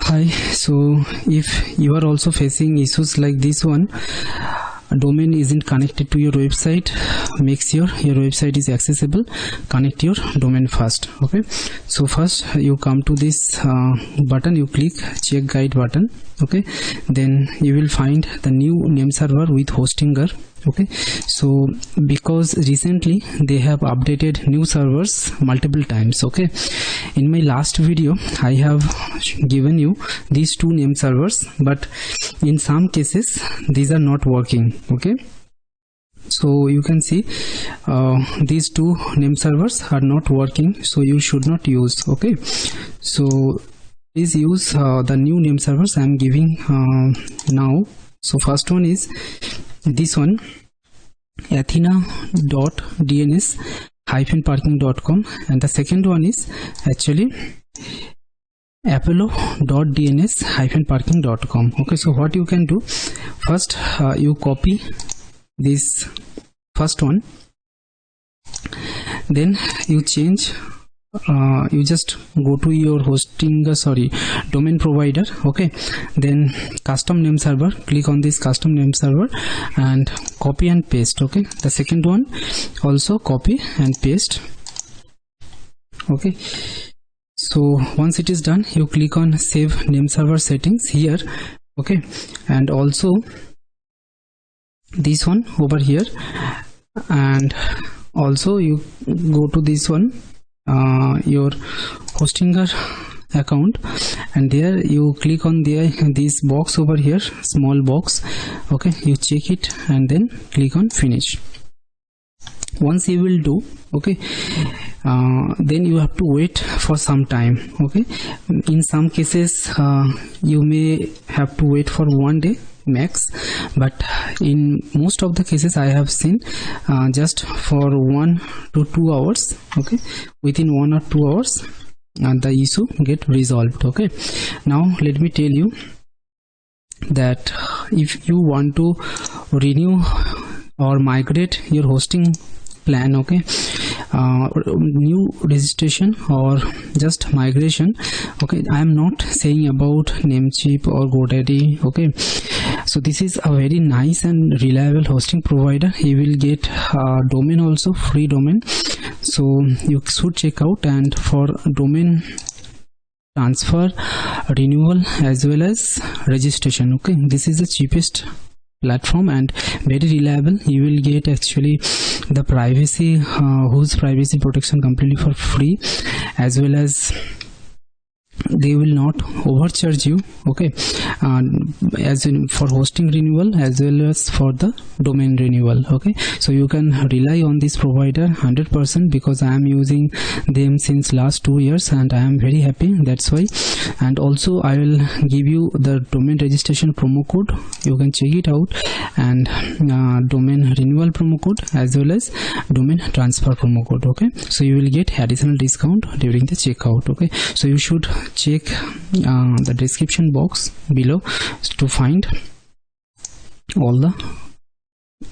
Hi, so if you are also facing issues like this one, domain isn't connected to your website, make sure your website is accessible, connect your domain first. Okay, so first you come to this button, you click check guide button. Okay, then you will find the new name server with hostinger. Okay, so because recently they have updated new servers multiple times. Okay, in my last video I have given you these two name servers, but in some cases these are not working. Okay, so you can see these two name servers are not working, so you should not use. Okay, so please use the new name servers I am giving now. So first one is this one, athena.dns-parking.com, and the second one is actually apollo.dns-parking.com. okay, so what you can do, first you copy this first one, then you change, you just go to your domain provider. Okay, then custom name server, click on this custom name server and copy and paste. Okay, the second one also copy and paste. Okay, so once it is done, you click on save name server settings here. Okay, and also this one over here, and also you go to this one, your hostinger account, and there you click on this box over here, small box. Okay, you check it and then click on finish. Once you will do, okay, then you have to wait for some time. Okay, in some cases you may have to wait for 1 day max, but in most of the cases I have seen just for 1 to 2 hours. Okay, within 1 or 2 hours the issue get resolved. Okay, now let me tell you that if you want to renew or migrate your hosting plan, okay, new registration or just migration, okay, I am not saying about Namecheap or GoDaddy. Okay, so this is a very nice and reliable hosting provider. You will get domain also, free domain, so you should check out. And for domain transfer, renewal as well as registration, okay, this is the cheapest platform and very reliable. You will get actually the privacy, whose privacy protection completely for free, as well as they will not overcharge you. Okay, as in for hosting renewal as well as for the domain renewal. Okay, so you can rely on this provider 100% because I am using them since last 2 years and I am very happy, that's why. And also I will give you the domain registration promo code, you can check it out, and domain renewal promo code as well as domain transfer promo code. Okay, so you will get additional discount during the checkout. Okay, so you should check the description box below to find all the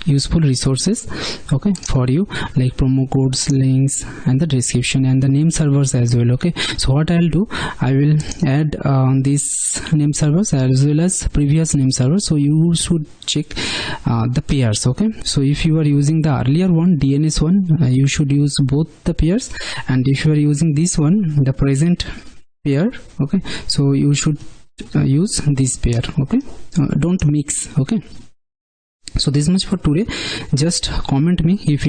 useful resources, okay, for you, like promo codes, links, and the description, and the name servers as well. Okay, so what I'll do, I will add these name servers as well as previous name servers, so you should check the pairs. Okay, so if you are using the earlier one, DNS one, you should use both the pairs, and if you are using this one, the present pair, okay, so you should use this pair. Okay, don't mix. Okay, so this much for today. Just comment me if